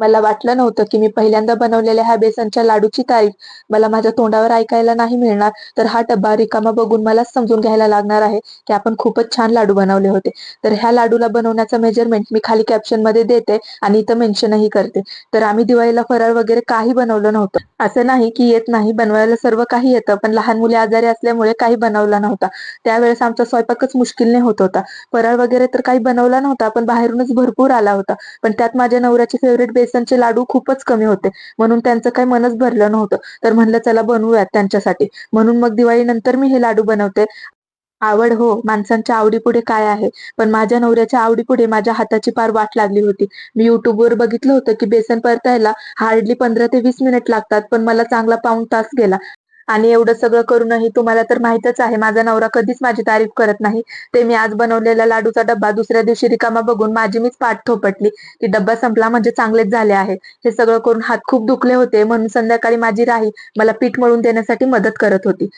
मला वाटलं नव्हतं की मी पहिल्यांदा बनवलेल्या ह्या बेसनच्या लाडूची तारीफ मला माझ्या तोंडावर ऐकायला नाही मिळणार, तर हा डब्बा रिकामा बघून मलाच समजून घ्यायला लागणार आहे की आपण खूपच छान लाडू बनवले होते. तर ह्या लाडूला बनवण्याचं मेजरमेंट मी खाली कॅप्शनमध्ये देते आणि इथं मेन्शनही करते. तर आम्ही दिवाळीला फराळ वगैरे काही बनवलं नव्हतं. असं नाही की येत नाही, बनवायला सर्व काही येतं, पण लहान मुले आजारी असल्यामुळे काही बनवला नव्हता. त्यावेळेस आमचा स्वयंपाकच मुश्किलने होत होता. फराळ वगैरे तर काही बनवला नव्हता, पण बाहेरूनच भरपूर आला होता. पण त्यात माझ्या नवऱ्याचे फेव्हरेट बेसनचे लाडू खूपच कमी होते, म्हणून त्यांचं काही मनच भरलं नव्हतं. तर म्हणलं चला बनवूयात त्यांच्यासाठी. म्हणून मग दिवाळीनंतर मी हे लाडू बनवते. आवड हो, माणसांच्या आवडीपुढे काय आहे, पण माझ्या नवऱ्याच्या आवडीपुढे माझ्या हाताची फार वाट लागली होती. मी YouTubeवर बघितलं होतं की बेसन परतायला हार्डली 15 ते 20 मिनिट लागतात, पण मला चांगला पाऊण तास गेला. आणि एवढं सगळं करूनही तुम्हाला तर माहीतच आहे, माझा नवरा कधीच माझी तारीफ करत नाही. ते मी आज बनवलेला लाडूचा डब्बा दुसऱ्या दिवशी रिकामा बघून माझी मीच पाठ थोपटली, की डब्बा संपला म्हणजे चांगलेच झाले आहे. हे सगळं करून हात खूप दुखले होते, म्हणून संध्याकाळी माझी राही मला पीठ मळून देण्यासाठी मदत करत होती.